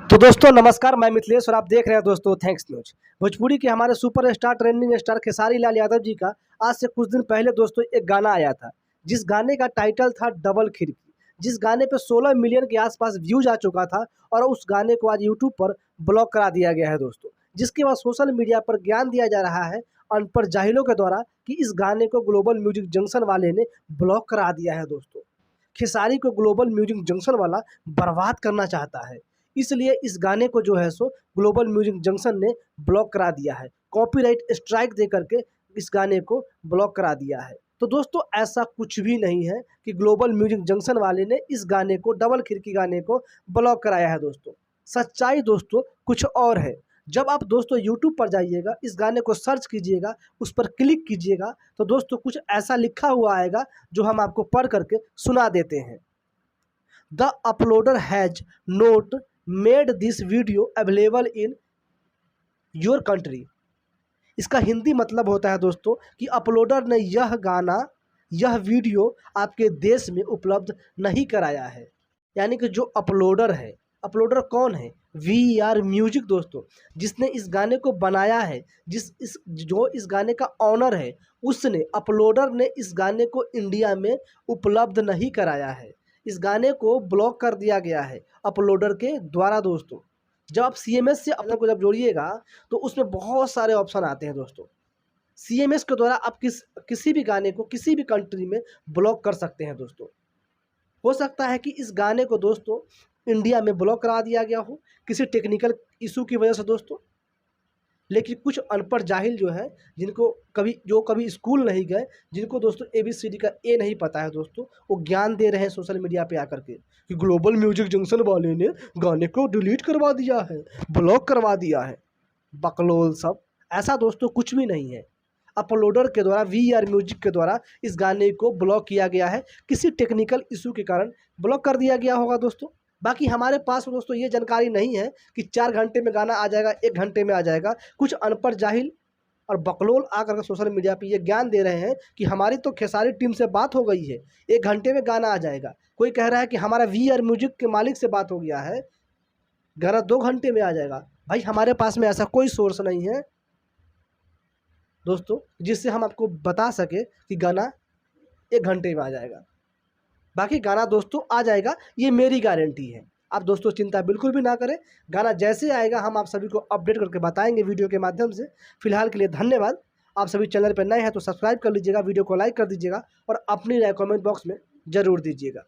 तो दोस्तों नमस्कार, मैं मिथिलेश और आप देख रहे हैं दोस्तों थैंक्स न्यूज। भोजपुरी के हमारे super star trending star Khesari Lal Yadav ji का आज से कुछ दिन पहले दोस्तों एक गाना आया था, जिस गाने का टाइटल था डबल खिड़की। जिस गाने पे 16 मिलियन के आसपास व्यूज आ चुका था और उस गाने को आज यूट्यूब पर ब्लॉक करा दिया गया है दोस्तों। जिसके बाद सोशल मीडिया पर ज्ञान दिया जा रहा है अनपढ़ जाहिलों के द्वारा कि इस गाने को ग्लोबल म्यूजिक जंक्शन वाले ने ब्लॉक करा दिया है दोस्तों। खेसारी को ग्लोबल म्यूजिक जंक्शन वाला बर्बाद करना चाहता है, इसलिए इस गाने को जो है सो ग्लोबल म्यूजिक जंक्शन ने ब्लॉक करा दिया है। कॉपीराइट स्ट्राइक दे करके इस गाने को ब्लॉक करा दिया है। तो दोस्तों ऐसा कुछ भी नहीं है कि ग्लोबल म्यूजिक जंक्शन वाले ने इस गाने को डबल खिड़की गाने को ब्लॉक कराया है दोस्तों। सच्चाई दोस्तों कुछ और है। जब आप दोस्तों यूट्यूब पर जाइएगा, इस गाने को सर्च कीजिएगा, उस पर क्लिक कीजिएगा, तो दोस्तों कुछ ऐसा लिखा हुआ आएगा जो हम आपको पढ़ करके सुना देते हैं। The uploader has note made this video available in your country. इसका हिंदी मतलब होता है दोस्तों कि अपलोडर ने यह वीडियो आपके देश में उपलब्ध नहीं कराया है। यानी कि जो अपलोडर है, अपलोडर कौन है? VR म्यूजिक दोस्तों, जिसने इस गाने को बनाया है, जो इस गाने का ऑनर है, उसने, अपलोडर ने इस गाने को इंडिया में उपलब्ध नहीं कराया है। इस गाने को ब्लॉक कर दिया गया है अपलोडर के द्वारा दोस्तों। जब आप CMS से अपने को जब जोड़िएगा तो उसमें बहुत सारे ऑप्शन आते हैं दोस्तों। CMS के द्वारा आप किसी भी गाने को किसी भी कंट्री में ब्लॉक कर सकते हैं दोस्तों। हो सकता है कि इस गाने को दोस्तों इंडिया में ब्लॉक करा दिया गया हो किसी टेक्निकल इशू की वजह से दोस्तों। लेकिन कुछ अनपढ़ जाहिल जो है, जो कभी स्कूल नहीं गए, जिनको दोस्तों ABCD का A नहीं पता है दोस्तों, वो ज्ञान दे रहे हैं सोशल मीडिया पे आकर के कि ग्लोबल म्यूजिक जंक्शन वाले ने गाने को डिलीट करवा दिया है, ब्लॉक करवा दिया है। बकलोल सब, ऐसा दोस्तों कुछ भी नहीं है। अपलोडर के द्वारा, VR म्यूजिक के द्वारा इस गाने को ब्लॉक किया गया है, किसी टेक्निकल इशू के कारण ब्लॉक कर दिया गया होगा दोस्तों। बाकी हमारे पास दोस्तों ये जानकारी नहीं है कि 4 घंटे में गाना आ जाएगा, 1 घंटे में आ जाएगा। कुछ अनपढ़ जाहिल और बकलोल आकर के सोशल मीडिया पे ये ज्ञान दे रहे हैं कि हमारी तो खेसारी टीम से बात हो गई है, 1 घंटे में गाना आ जाएगा। कोई कह रहा है कि हमारा VR म्यूजिक के मालिक से बात हो गया है, गाना 2 घंटे में आ जाएगा। भाई हमारे पास में ऐसा कोई सोर्स नहीं है दोस्तों जिससे हम आपको बता सके कि गाना 1 घंटे में आ जाएगा। बाकी गाना दोस्तों आ जाएगा, ये मेरी गारंटी है। आप दोस्तों चिंता बिल्कुल भी ना करें, गाना जैसे आएगा हम आप सभी को अपडेट करके बताएंगे वीडियो के माध्यम से। फिलहाल के लिए धन्यवाद। आप सभी चैनल पर नए हैं तो सब्सक्राइब कर लीजिएगा, वीडियो को लाइक कर दीजिएगा और अपनी राय कमेंट बॉक्स में ज़रूर दीजिएगा।